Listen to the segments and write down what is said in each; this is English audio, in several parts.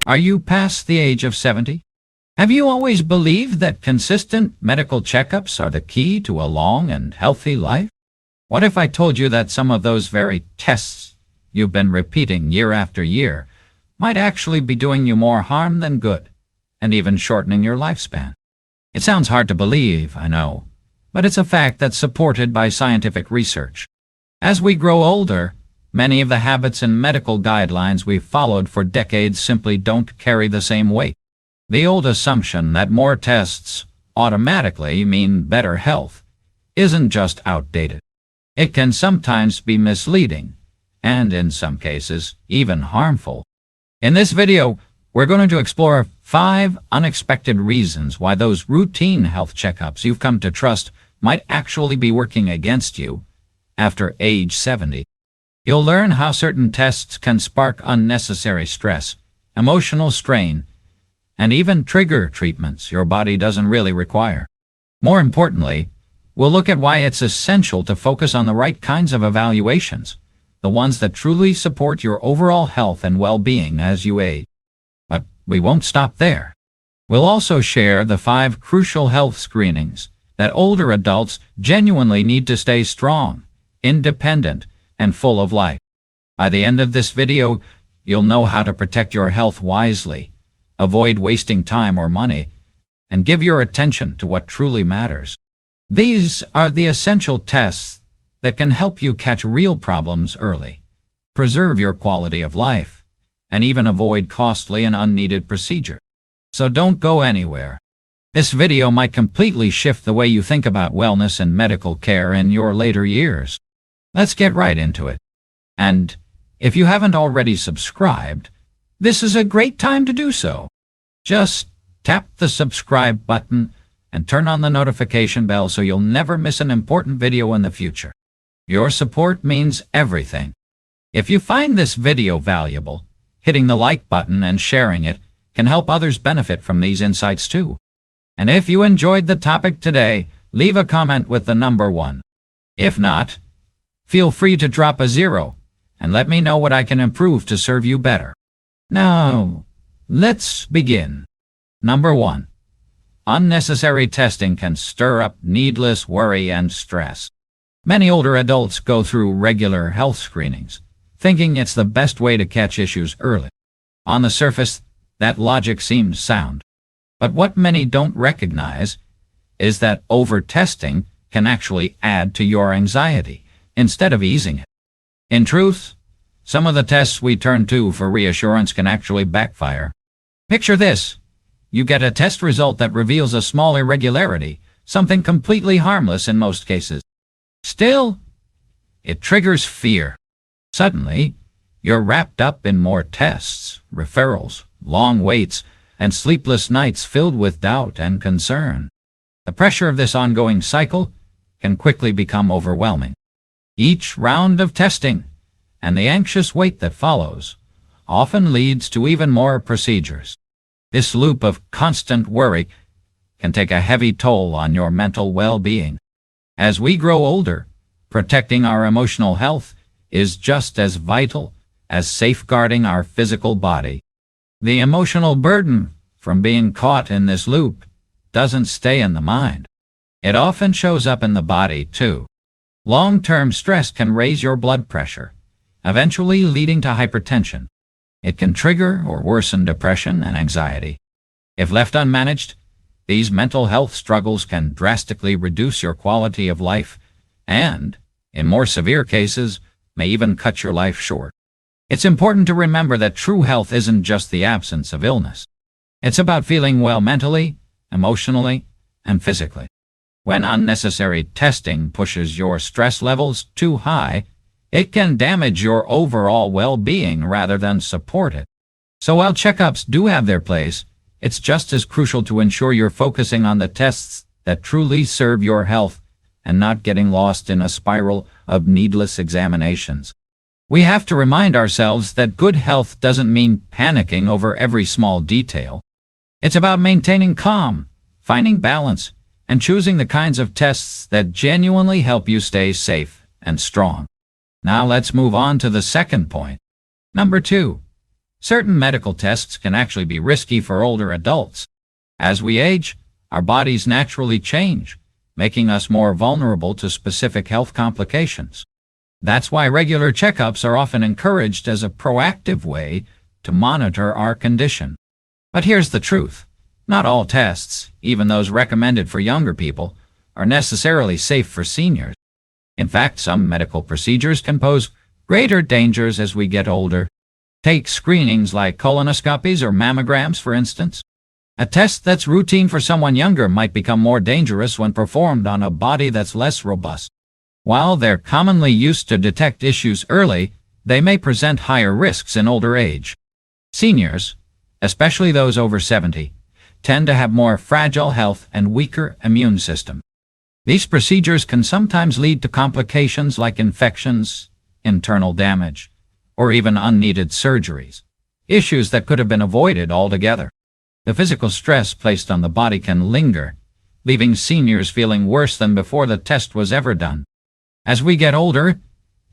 Are you past the age of 70? Have you always believed that consistent medical checkups are the key to a long and healthy life? What if I told you that some of those very tests you've been repeating year after year might actually be doing you more harm than good, and even shortening your lifespan? It sounds hard to believe, I know, but it's a fact that's supported by scientific research. As we grow older, many of the habits and medical guidelines we've followed for decades simply don't carry the same weight. The old assumption that more tests automatically mean better health isn't just outdated. It can sometimes be misleading, and in some cases, even harmful. In this video, we're going to explore 5 unexpected reasons why those routine health checkups you've come to trust might actually be working against you after age 70. You'll learn how certain tests can spark unnecessary stress, emotional strain, and even trigger treatments your body doesn't really require. More importantly, we'll look at why it's essential to focus on the right kinds of evaluations, the ones that truly support your overall health and well-being as you age. But we won't stop there. We'll also share the 5 crucial health screenings that older adults genuinely need to stay strong, independent, and full of life. By the end of this video, you'll know how to protect your health wisely, avoid wasting time or money, and give your attention to what truly matters. These are the essential tests that can help you catch real problems early, preserve your quality of life, and even avoid costly and unneeded procedures. So don't go anywhere. This video might completely shift the way you think about wellness and medical care in your later years. Let's get right into it. And if you haven't already subscribed, this is a great time to do so. Just tap the subscribe button and turn on the notification bell so you'll never miss an important video in the future. Your support means everything. If you find this video valuable, hitting the like button and sharing it can help others benefit from these insights too. And if you enjoyed the topic today, leave a comment with the number 1. If not, feel free to drop a 0 and let me know what I can improve to serve you better. Now, let's begin. Number 1. Unnecessary testing can stir up needless worry and stress. Many older adults go through regular health screenings, thinking it's the best way to catch issues early. On the surface, that logic seems sound. But what many don't recognize is that over-testing can actually add to your anxiety instead of easing it. In truth, some of the tests we turn to for reassurance can actually backfire. Picture this. You get a test result that reveals a small irregularity, something completely harmless in most cases. Still, it triggers fear. Suddenly, you're wrapped up in more tests, referrals, long waits, and sleepless nights filled with doubt and concern. The pressure of this ongoing cycle can quickly become overwhelming. Each round of testing and the anxious wait that follows often leads to even more procedures. This loop of constant worry can take a heavy toll on your mental well-being. As we grow older, protecting our emotional health is just as vital as safeguarding our physical body. The emotional burden from being caught in this loop doesn't stay in the mind. It often shows up in the body, too. Long-term stress can raise your blood pressure, eventually leading to hypertension. It can trigger or worsen depression and anxiety. If left unmanaged, these mental health struggles can drastically reduce your quality of life and, in more severe cases, may even cut your life short. It's important to remember that true health isn't just the absence of illness. It's about feeling well mentally, emotionally, and physically. When unnecessary testing pushes your stress levels too high, it can damage your overall well-being rather than support it. So while checkups do have their place, it's just as crucial to ensure you're focusing on the tests that truly serve your health and not getting lost in a spiral of needless examinations. We have to remind ourselves that good health doesn't mean panicking over every small detail. It's about maintaining calm, finding balance, and choosing the kinds of tests that genuinely help you stay safe and strong. Now let's move on to the second point. Number 2. Certain medical tests can actually be risky for older adults. As we age, our bodies naturally change, making us more vulnerable to specific health complications. That's why regular checkups are often encouraged as a proactive way to monitor our condition. But here's the truth. Not all tests, even those recommended for younger people, are necessarily safe for seniors. In fact, some medical procedures can pose greater dangers as we get older. Take screenings like colonoscopies or mammograms, for instance. A test that's routine for someone younger might become more dangerous when performed on a body that's less robust. While they're commonly used to detect issues early, they may present higher risks in older age. Seniors, especially those over 70, tend to have more fragile health and weaker immune system. These procedures can sometimes lead to complications like infections, internal damage, or even unneeded surgeries, issues that could have been avoided altogether. The physical stress placed on the body can linger, leaving seniors feeling worse than before the test was ever done. As we get older,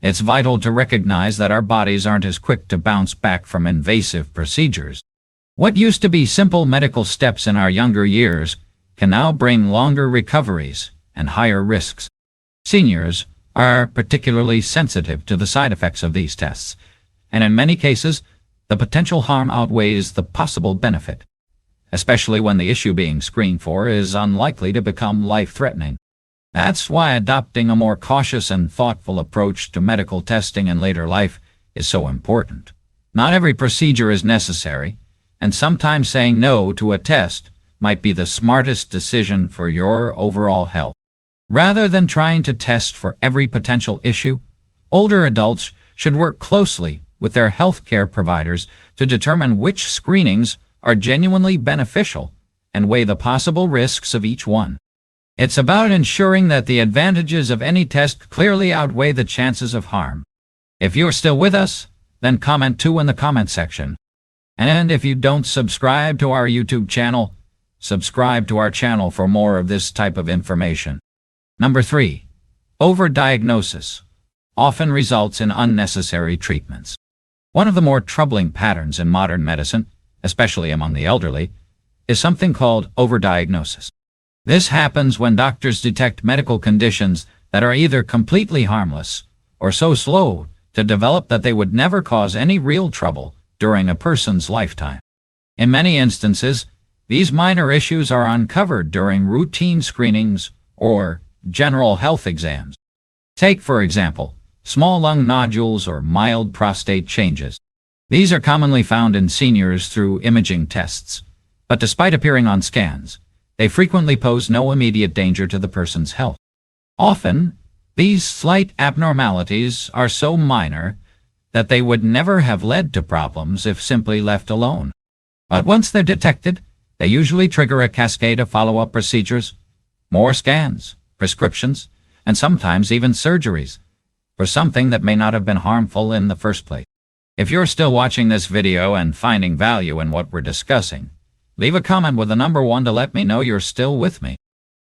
it's vital to recognize that our bodies aren't as quick to bounce back from invasive procedures. What used to be simple medical steps in our younger years can now bring longer recoveries and higher risks. Seniors are particularly sensitive to the side effects of these tests, and in many cases, the potential harm outweighs the possible benefit, especially when the issue being screened for is unlikely to become life-threatening. That's why adopting a more cautious and thoughtful approach to medical testing in later life is so important. Not every procedure is necessary, and sometimes saying no to a test might be the smartest decision for your overall health. Rather than trying to test for every potential issue, older adults should work closely with their healthcare providers to determine which screenings are genuinely beneficial and weigh the possible risks of each one. It's about ensuring that the advantages of any test clearly outweigh the chances of harm. If you're still with us, then comment 2 in the comment section. And if you don't subscribe to our YouTube channel, subscribe to our channel for more of this type of information. Number 3. Overdiagnosis often results in unnecessary treatments. One of the more troubling patterns in modern medicine, especially among the elderly, is something called overdiagnosis. This happens when doctors detect medical conditions that are either completely harmless or so slow to develop that they would never cause any real trouble during a person's lifetime. In many instances, these minor issues are uncovered during routine screenings or general health exams. Take, for example, small lung nodules or mild prostate changes. These are commonly found in seniors through imaging tests, but despite appearing on scans, they frequently pose no immediate danger to the person's health. Often, these slight abnormalities are so minor that they would never have led to problems if simply left alone. But once they're detected, they usually trigger a cascade of follow-up procedures, more scans, prescriptions, and sometimes even surgeries for something that may not have been harmful in the first place. If you're still watching this video and finding value in what we're discussing, leave a comment with the number 1 to let me know you're still with me.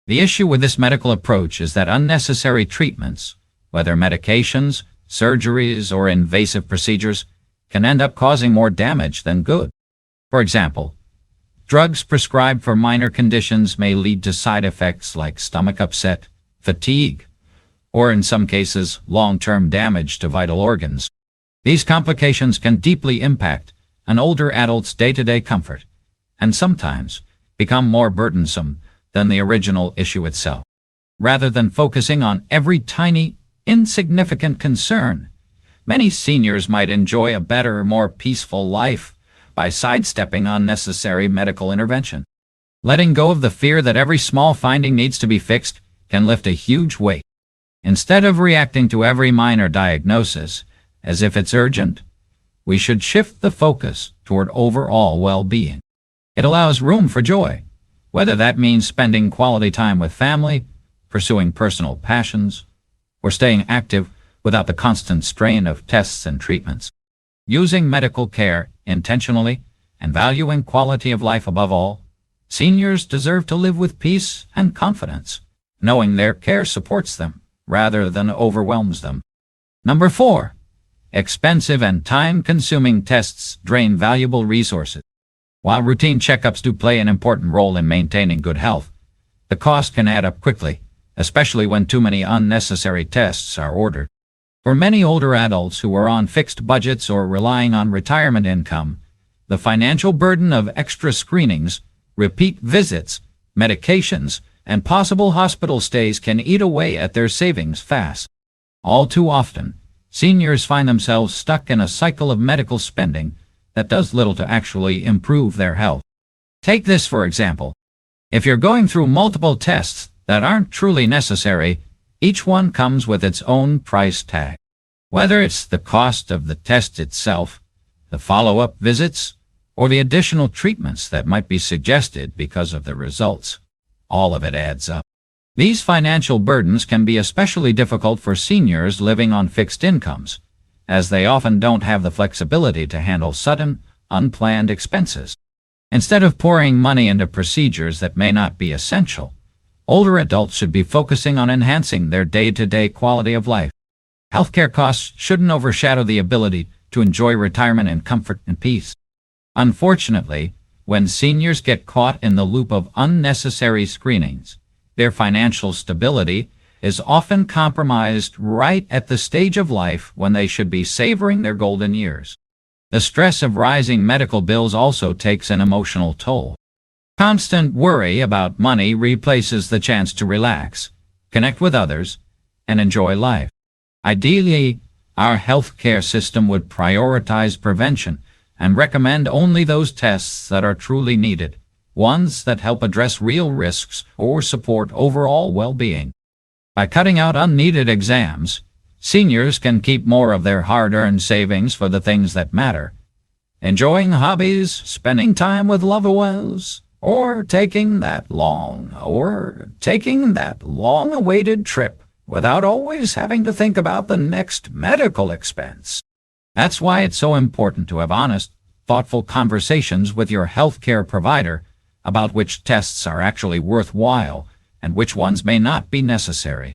The issue with this medical approach is that unnecessary treatments, whether medications, surgeries, or invasive procedures, can end up causing more damage than good. For example, drugs prescribed for minor conditions may lead to side effects like stomach upset, fatigue, or in some cases, long-term damage to vital organs. These complications can deeply impact an older adult's day-to-day comfort, and sometimes become more burdensome than the original issue itself. Rather than focusing on every tiny, insignificant concern, many seniors might enjoy a better, more peaceful life by sidestepping unnecessary medical intervention. Letting go of the fear that every small finding needs to be fixed can lift a huge weight. Instead of reacting to every minor diagnosis as if it's urgent, we should shift the focus toward overall well-being. It allows room for joy, whether that means spending quality time with family, pursuing personal passions, or staying active without the constant strain of tests and treatments. Using medical care intentionally and valuing quality of life above all, seniors deserve to live with peace and confidence, knowing their care supports them rather than overwhelms them. Number 4. Expensive and time-consuming tests drain valuable resources. While routine checkups do play an important role in maintaining good health, the cost can add up quickly, especially when too many unnecessary tests are ordered. For many older adults who are on fixed budgets or relying on retirement income, the financial burden of extra screenings, repeat visits, medications, and possible hospital stays can eat away at their savings fast. All too often, seniors find themselves stuck in a cycle of medical spending that does little to actually improve their health. Take this for example. If you're going through multiple tests that aren't truly necessary, each one comes with its own price tag. Whether it's the cost of the test itself, the follow-up visits, or the additional treatments that might be suggested because of the results, all of it adds up. These financial burdens can be especially difficult for seniors living on fixed incomes, as they often don't have the flexibility to handle sudden, unplanned expenses. Instead of pouring money into procedures that may not be essential, older adults should be focusing on enhancing their day-to-day quality of life. Healthcare costs shouldn't overshadow the ability to enjoy retirement in comfort and peace. Unfortunately, when seniors get caught in the loop of unnecessary screenings, their financial stability is often compromised right at the stage of life when they should be savoring their golden years. The stress of rising medical bills also takes an emotional toll. Constant worry about money replaces the chance to relax, connect with others, and enjoy life. Ideally, our healthcare system would prioritize prevention and recommend only those tests that are truly needed, ones that help address real risks or support overall well-being. By cutting out unneeded exams, seniors can keep more of their hard-earned savings for the things that matter, enjoying hobbies, spending time with loved ones, or taking that long-awaited trip without always having to think about the next medical expense. That's why it's so important to have honest, thoughtful conversations with your healthcare provider about which tests are actually worthwhile and which ones may not be necessary.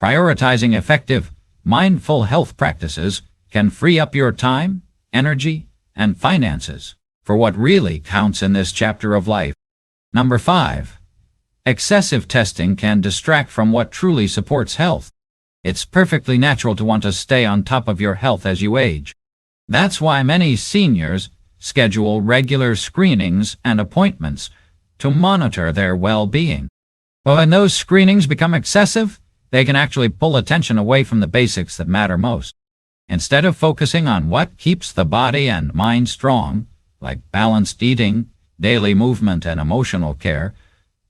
Prioritizing effective, mindful health practices can free up your time, energy, and finances for what really counts in this chapter of life. Number 5. Excessive testing can distract from what truly supports health. It's perfectly natural to want to stay on top of your health as you age. That's why many seniors schedule regular screenings and appointments to monitor their well-being. But when those screenings become excessive, they can actually pull attention away from the basics that matter most. Instead of focusing on what keeps the body and mind strong, like balanced eating, daily movement, and emotional care,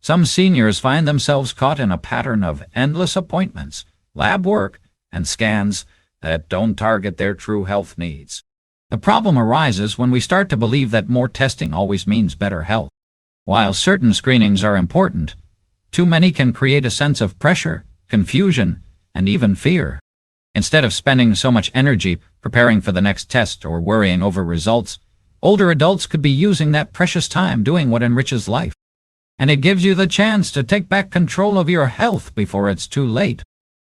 some seniors find themselves caught in a pattern of endless appointments, lab work, and scans that don't target their true health needs. The problem arises when we start to believe that more testing always means better health. While certain screenings are important, too many can create a sense of pressure, confusion, and even fear. Instead of spending so much energy preparing for the next test or worrying over results, older adults could be using that precious time doing what enriches life. And it gives you the chance to take back control of your health before it's too late.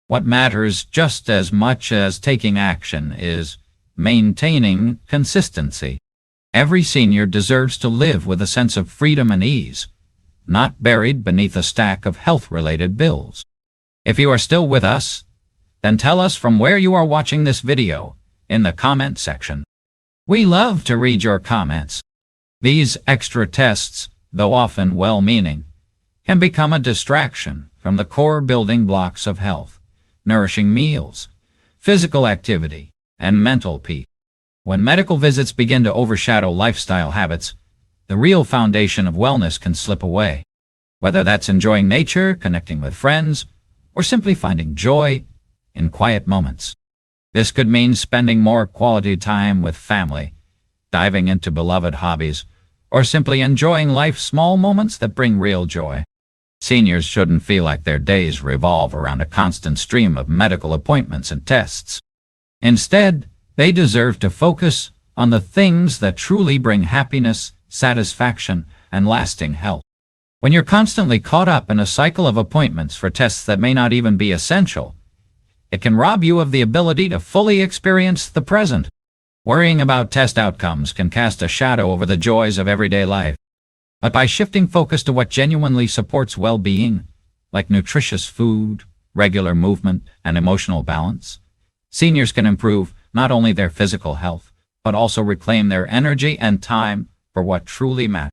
What matters just as much as taking action is maintaining consistency. Every senior deserves to live with a sense of freedom and ease, not buried beneath a stack of health-related bills. If you are still with us, then tell us from where you are watching this video in the comment section. We love to read your comments. These extra tests, though often well-meaning, can become a distraction from the core building blocks of health: nourishing meals, physical activity, and mental peace. When medical visits begin to overshadow lifestyle habits, the real foundation of wellness can slip away. Whether that's enjoying nature, connecting with friends, or simply finding joy in quiet moments. This could mean spending more quality time with family, diving into beloved hobbies, or simply enjoying life's small moments that bring real joy. Seniors shouldn't feel like their days revolve around a constant stream of medical appointments and tests. Instead, they deserve to focus on the things that truly bring happiness, satisfaction, and lasting health. When you're constantly caught up in a cycle of appointments for tests that may not even be essential, It can rob you of the ability to fully experience the present. Worrying about test outcomes can cast a shadow over the joys of everyday life. But by shifting focus to what genuinely supports well-being, like nutritious food, regular movement, and emotional balance, seniors can improve not only their physical health, but also reclaim their energy and time for what truly matters.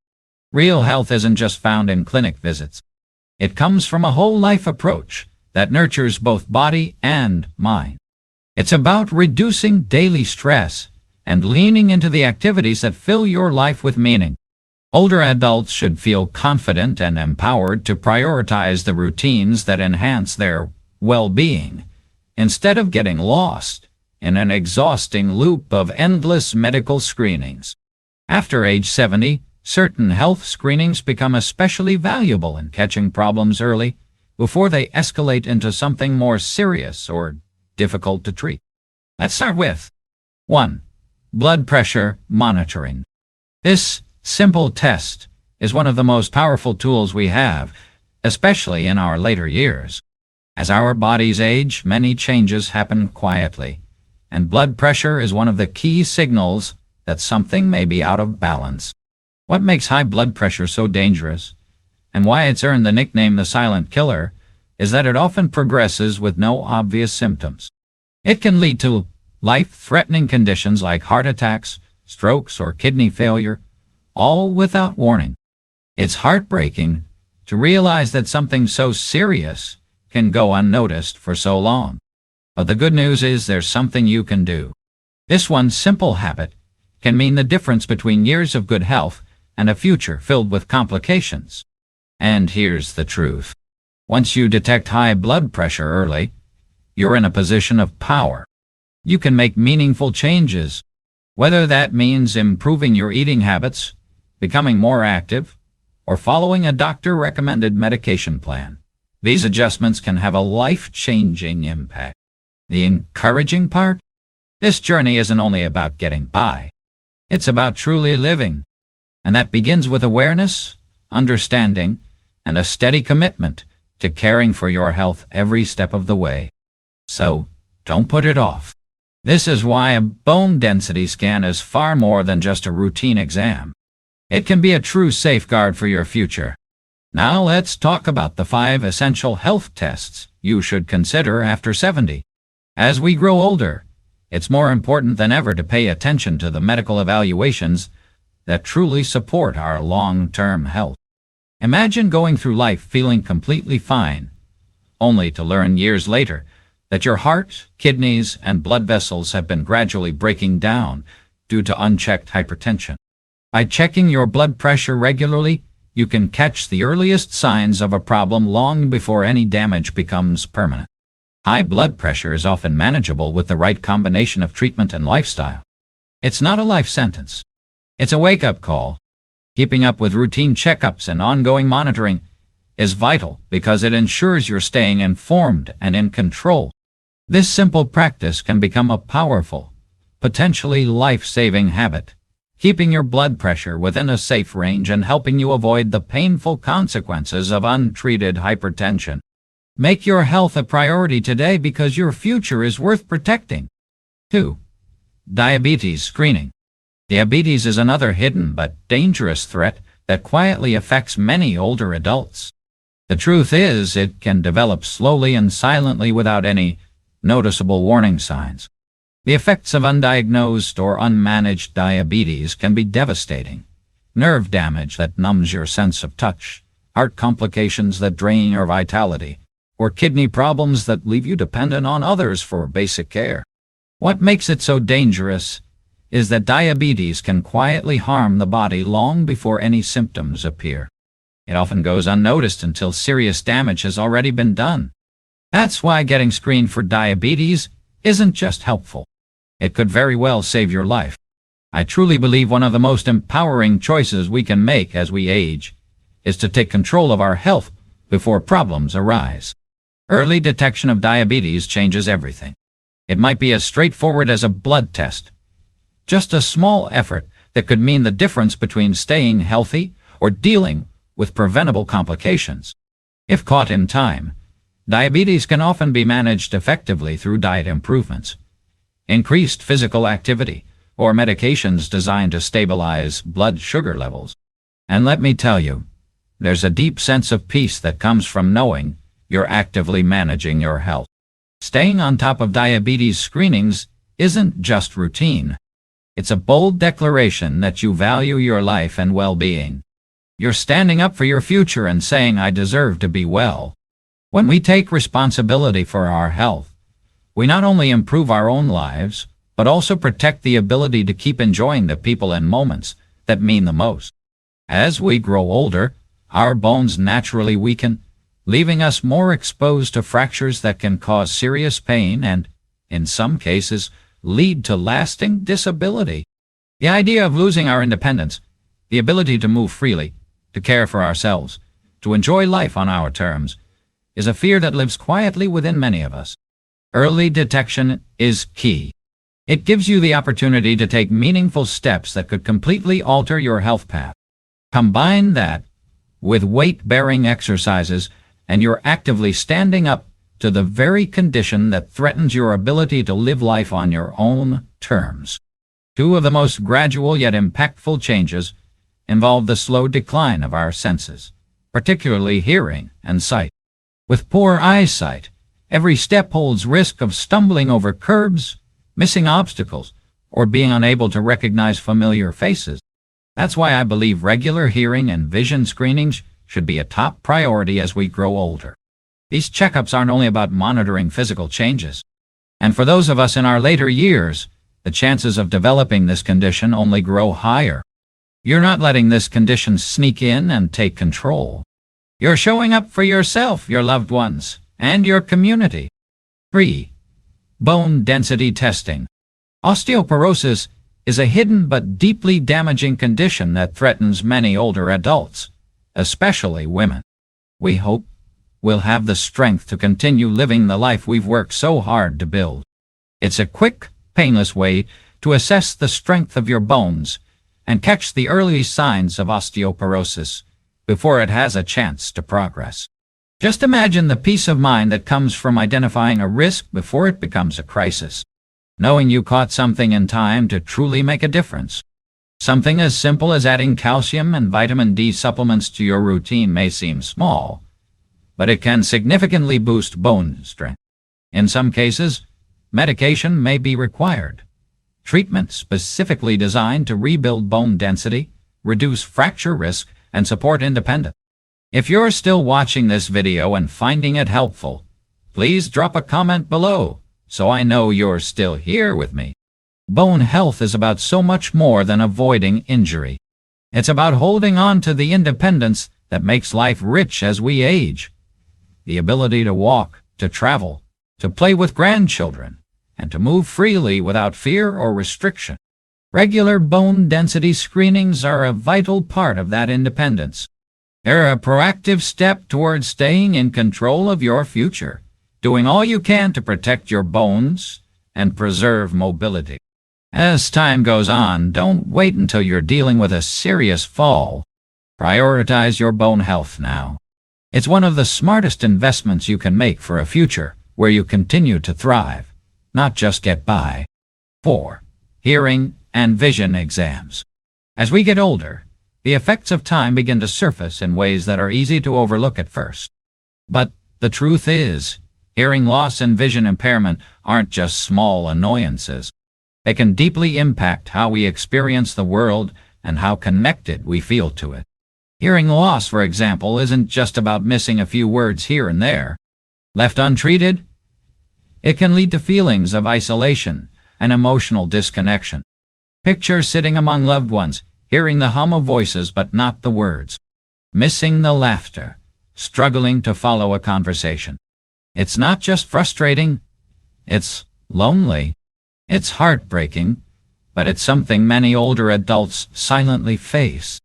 Real health isn't just found in clinic visits. It comes from a whole life approach that nurtures both body and mind. It's about reducing daily stress and leaning into the activities that fill your life with meaning. Older adults should feel confident and empowered to prioritize the routines that enhance their well-being, instead of getting lost in an exhausting loop of endless medical screenings. After age 70, certain health screenings become especially valuable in catching problems early before they escalate into something more serious or difficult to treat. Let's start with 1. Blood pressure monitoring. This simple test is one of the most powerful tools we have, especially in our later years. As our bodies age, many changes happen quietly, and blood pressure is one of the key signals that something may be out of balance. What makes high blood pressure so dangerous, and why it's earned the nickname the silent killer, is that it often progresses with no obvious symptoms. It can lead to life-threatening conditions like heart attacks, strokes, or kidney failure, all without warning. It's heartbreaking to realize that something so serious can go unnoticed for so long. But the good news is there's something you can do. This one simple habit can mean the difference between years of good health and a future filled with complications. And here's the truth. Once you detect high blood pressure early, you're in a position of power. You can make meaningful changes, whether that means improving your eating habits, becoming more active, or following a doctor-recommended medication plan. These adjustments can have a life-changing impact. The encouraging part? This journey isn't only about getting by. It's about truly living. And that begins with awareness, understanding, and a steady commitment to caring for your health every step of the way. So, don't put it off. This is why a bone density scan is far more than just a routine exam. It can be a true safeguard for your future. Now let's talk about the 5 essential health tests you should consider after 70. As we grow older, it's more important than ever to pay attention to the medical evaluations that truly support our long-term health. Imagine going through life feeling completely fine, only to learn years later that your heart, kidneys, and blood vessels have been gradually breaking down due to unchecked hypertension. By checking your blood pressure regularly, you can catch the earliest signs of a problem long before any damage becomes permanent. High blood pressure is often manageable with the right combination of treatment and lifestyle. It's not a life sentence. It's a wake-up call. Keeping up with routine checkups and ongoing monitoring is vital because it ensures you're staying informed and in control. This simple practice can become a powerful, potentially life-saving habit, keeping your blood pressure within a safe range and helping you avoid the painful consequences of untreated hypertension. Make your health a priority today because your future is worth protecting. 2. Diabetes screening. Diabetes is another hidden but dangerous threat that quietly affects many older adults. The truth is, it can develop slowly and silently without any noticeable warning signs. The effects of undiagnosed or unmanaged diabetes can be devastating. Nerve damage that numbs your sense of touch, heart complications that drain your vitality, or kidney problems that leave you dependent on others for basic care. What makes it so dangerous is that diabetes can quietly harm the body long before any symptoms appear. It often goes unnoticed until serious damage has already been done. That's why getting screened for diabetes isn't just helpful. It could very well save your life. I truly believe one of the most empowering choices we can make as we age is to take control of our health before problems arise. Early detection of diabetes changes everything. It might be as straightforward as a blood test. Just a small effort that could mean the difference between staying healthy or dealing with preventable complications. If caught in time, Diabetes can often be managed effectively through diet improvements, increased physical activity, or medications designed to stabilize blood sugar levels. And let me tell you, there's a deep sense of peace that comes from knowing you're actively managing your health. Staying on top of diabetes screenings isn't just routine. It's a bold declaration that you value your life and well-being. You're standing up for your future and saying, I deserve to be well. When we take responsibility for our health, we not only improve our own lives, but also protect the ability to keep enjoying the people and moments that mean the most. As we grow older, our bones naturally weaken, leaving us more exposed to fractures that can cause serious pain and, in some cases, lead to lasting disability. The idea of losing our independence, the ability to move freely, to care for ourselves, to enjoy life on our terms, is a fear that lives quietly within many of us. Early detection is key. It gives you the opportunity to take meaningful steps that could completely alter your health path. Combine that with weight-bearing exercises, and you're actively standing up to the very condition that threatens your ability to live life on your own terms. Two of the most gradual yet impactful changes involve the slow decline of our senses, particularly hearing and sight. With poor eyesight, every step holds risk of stumbling over curbs, missing obstacles, or being unable to recognize familiar faces. That's why I believe regular hearing and vision screenings should be a top priority as we grow older. These checkups aren't only about monitoring physical changes. And for those of us in our later years, the chances of developing this condition only grow higher. You're not letting this condition sneak in and take control. You're showing up for yourself, your loved ones, and your community. 3. Bone density testing. Osteoporosis is a hidden but deeply damaging condition that threatens many older adults, especially women. We hope we'll have the strength to continue living the life we've worked so hard to build. It's a quick, painless way to assess the strength of your bones and catch the early signs of osteoporosis before it has a chance to progress. Just imagine the peace of mind that comes from identifying a risk before it becomes a crisis, knowing you caught something in time to truly make a difference. Something as simple as adding calcium and vitamin D supplements to your routine may seem small, but it can significantly boost bone strength. In some cases, medication may be required. Treatment specifically designed to rebuild bone density, reduce fracture risk, and support independence. If you're still watching this video and finding it helpful, please drop a comment below so I know you're still here with me. Bone health is about so much more than avoiding injury. It's about holding on to the independence that makes life rich as we age. The ability to walk, to travel, to play with grandchildren, and to move freely without fear or restriction. Regular bone density screenings are a vital part of that independence. They're a proactive step towards staying in control of your future, doing all you can to protect your bones and preserve mobility. As time goes on, don't wait until you're dealing with a serious fall. Prioritize your bone health now. It's one of the smartest investments you can make for a future where you continue to thrive, not just get by. 4. Hearing and vision exams. As we get older, the effects of time begin to surface in ways that are easy to overlook at first. But the truth is, hearing loss and vision impairment aren't just small annoyances. They can deeply impact how we experience the world and how connected we feel to it. Hearing loss, for example, isn't just about missing a few words here and there. Left untreated, it can lead to feelings of isolation and emotional disconnection. Picture sitting among loved ones, hearing the hum of voices but not the words, missing the laughter, struggling to follow a conversation. It's not just frustrating, it's lonely. It's heartbreaking, but it's something many older adults silently face.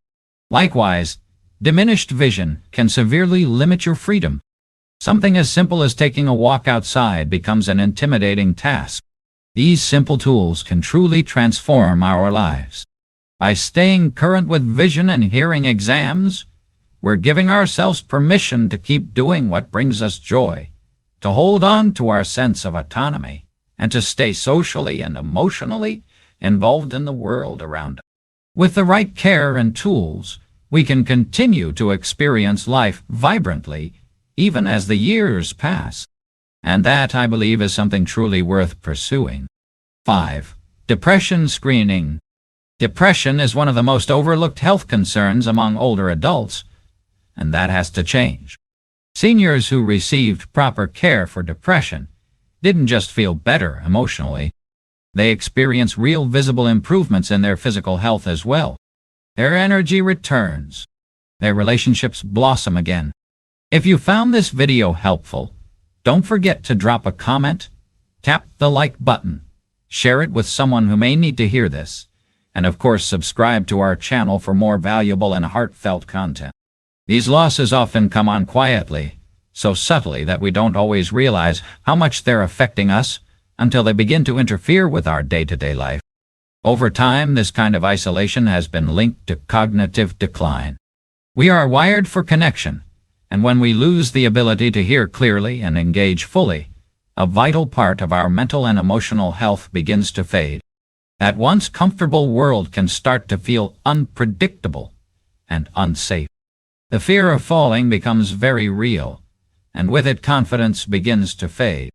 Likewise, diminished vision can severely limit your freedom. Something as simple as taking a walk outside becomes an intimidating task. These simple tools can truly transform our lives. By staying current with vision and hearing exams, we're giving ourselves permission to keep doing what brings us joy to hold on to our sense of autonomy, and to stay socially and emotionally involved in the world around us. With the right care and tools, we can continue to experience life vibrantly even as the years pass. And that, I believe, is something truly worth pursuing. 5. Depression screening. Depression is one of the most overlooked health concerns among older adults, and that has to change. Seniors who received proper care for depression didn't just feel better emotionally. They experience real visible improvements in their physical health as well. Their energy returns. Their relationships blossom again. If you found this video helpful, don't forget to drop a comment, tap the like button, share it with someone who may need to hear this, and of course subscribe to our channel for more valuable and heartfelt content. These losses often come on quietly, so subtly that we don't always realize how much they're affecting us until they begin to interfere with our day-to-day life. Over time, this kind of isolation has been linked to cognitive decline. We are wired for connection, and when we lose the ability to hear clearly and engage fully, a vital part of our mental and emotional health begins to fade. That once comfortable world can start to feel unpredictable and unsafe. The fear of falling becomes very real, and with it confidence begins to fade.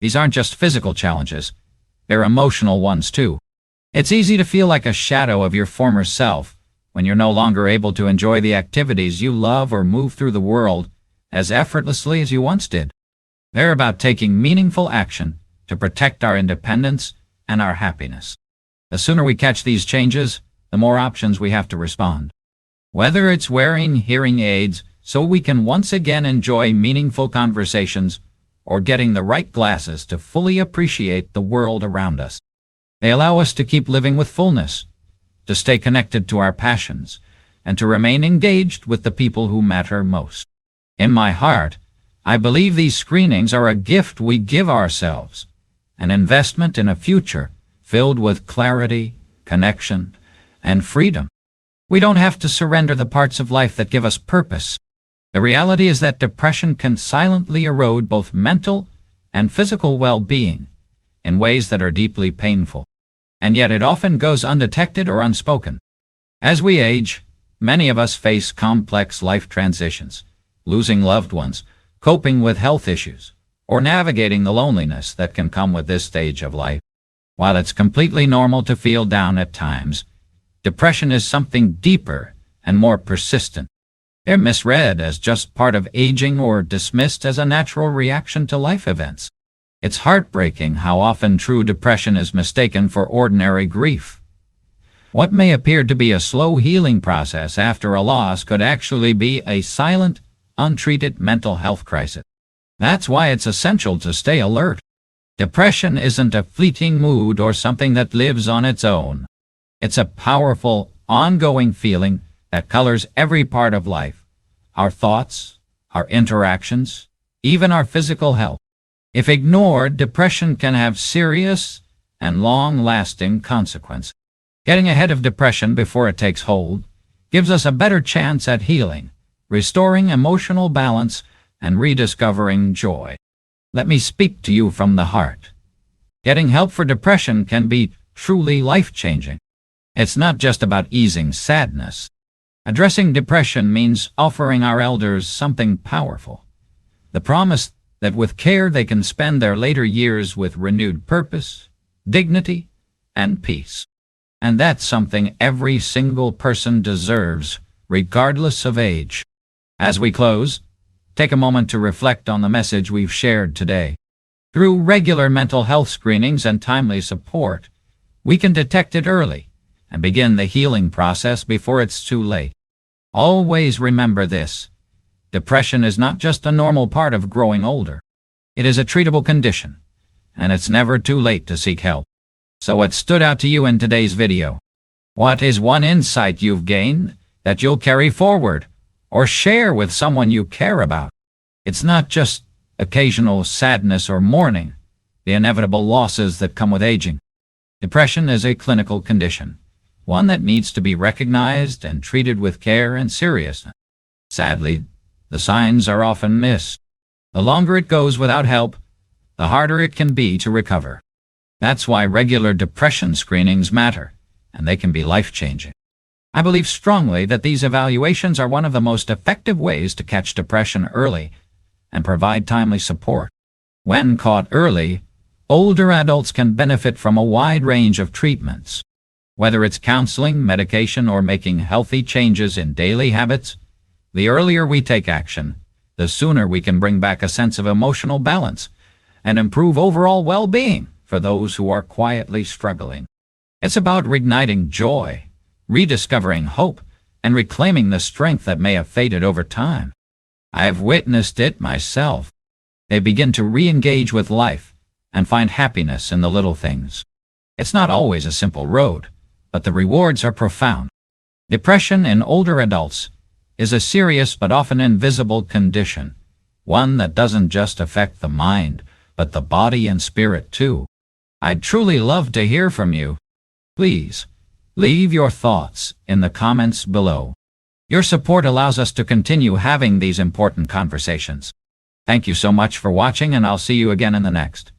These aren't just physical challenges, they're emotional ones too. It's easy to feel like a shadow of your former self when you're no longer able to enjoy the activities you love or move through the world as effortlessly as you once did. They're about taking meaningful action to protect our independence and our happiness. The sooner we catch these changes, the more options we have to respond. Whether it's wearing hearing aids so we can once again enjoy meaningful conversations, or getting the right glasses to fully appreciate the world around us. They allow us to keep living with fullness, to stay connected to our passions, and to remain engaged with the people who matter most. In my heart, I believe these screenings are a gift we give ourselves, an investment in a future filled with clarity, connection, and freedom. We don't have to surrender the parts of life that give us purpose. The reality is that depression can silently erode both mental and physical well-being in ways that are deeply painful, and yet it often goes undetected or unspoken. As we age, many of us face complex life transitions, losing loved ones, coping with health issues, or navigating the loneliness that can come with this stage of life. While it's completely normal to feel down at times, depression is something deeper and more persistent. They're misread as just part of aging or dismissed as a natural reaction to life events. It's heartbreaking how often true depression is mistaken for ordinary grief. What may appear to be a slow healing process after a loss could actually be a silent, untreated mental health crisis. That's why it's essential to stay alert. Depression isn't a fleeting mood or something that lives on its own. It's a powerful, ongoing feeling that colors every part of life, our thoughts, our interactions, even our physical health. If ignored, depression can have serious and long-lasting consequences. Getting ahead of depression before it takes hold gives us a better chance at healing, restoring emotional balance, and rediscovering joy. Let me speak to you from the heart. Getting help for depression can be truly life-changing. It's not just about easing sadness. Addressing depression means offering our elders something powerful. The promise that with care they can spend their later years with renewed purpose, dignity, and peace. And that's something every single person deserves, regardless of age. As we close, take a moment to reflect on the message we've shared today. Through regular mental health screenings and timely support, we can detect it early and begin the healing process before it's too late. Always remember this. Depression is not just a normal part of growing older. It is a treatable condition, and it's never too late to seek help. So what stood out to you in today's video? What is one insight you've gained that you'll carry forward or share with someone you care about? It's not just occasional sadness or mourning, the inevitable losses that come with aging. Depression is a clinical condition, one that needs to be recognized and treated with care and seriousness. Sadly, the signs are often missed. The longer it goes without help, the harder it can be to recover. That's why regular depression screenings matter, and they can be life-changing. I believe strongly that these evaluations are one of the most effective ways to catch depression early and provide timely support. When caught early, older adults can benefit from a wide range of treatments. Whether it's counseling, medication, or making healthy changes in daily habits, the earlier we take action, the sooner we can bring back a sense of emotional balance and improve overall well-being for those who are quietly struggling. It's about reigniting joy, rediscovering hope, and reclaiming the strength that may have faded over time. I've witnessed it myself. They begin to re-engage with life and find happiness in the little things. It's not always a simple road, but the rewards are profound. Depression in older adults is a serious but often invisible condition, one that doesn't just affect the mind, but the body and spirit too. I'd truly love to hear from you. Please, leave your thoughts in the comments below. Your support allows us to continue having these important conversations. Thank you so much for watching, and I'll see you again in the next.